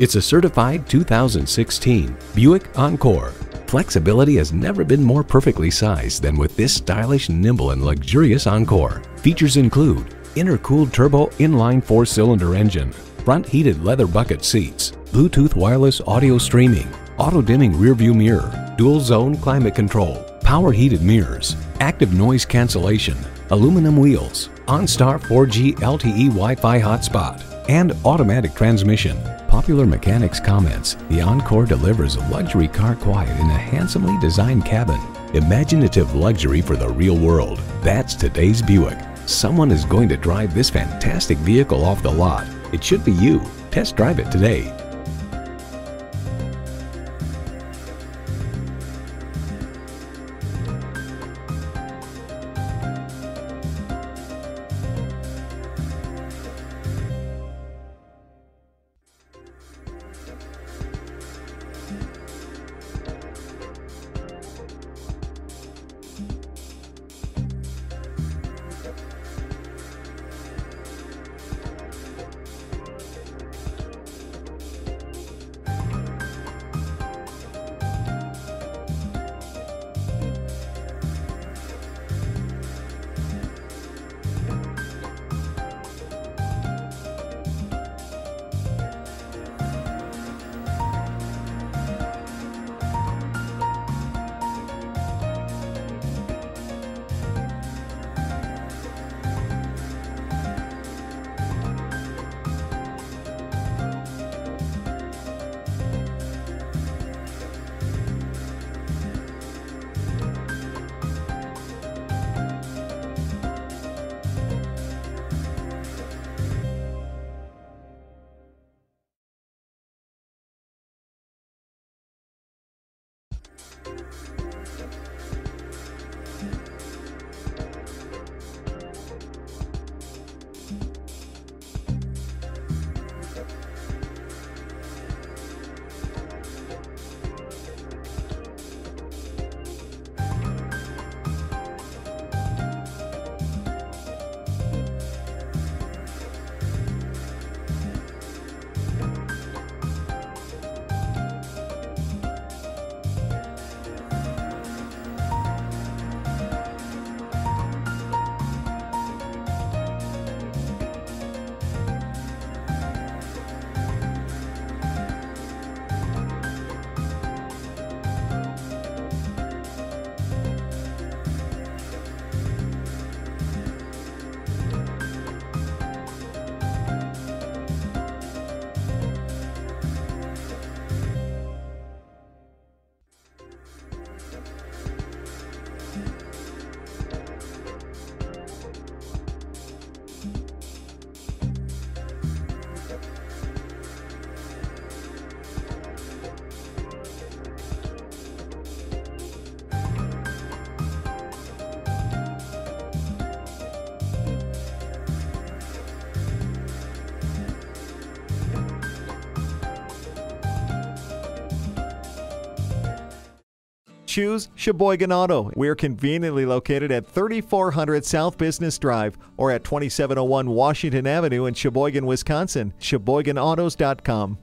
It's a certified 2016 Buick Encore. Flexibility has never been more perfectly sized than with this stylish, nimble, and luxurious Encore. Features include intercooled turbo inline 4-cylinder engine, front heated leather bucket seats, Bluetooth wireless audio streaming, auto-dimming rearview mirror, dual-zone climate control, power heated mirrors, active noise cancellation, aluminum wheels, OnStar 4G LTE Wi-Fi hotspot, and automatic transmission. Popular Mechanics comments, the Encore delivers luxury car quiet in a handsomely designed cabin. Imaginative luxury for the real world. That's today's Buick. Someone is going to drive this fantastic vehicle off the lot. It should be you. Test drive it today. Choose Sheboygan Auto. We're conveniently located at 3400 South Business Drive or at 2701 Washington Avenue in Sheboygan, Wisconsin. SheboyganAutos.com.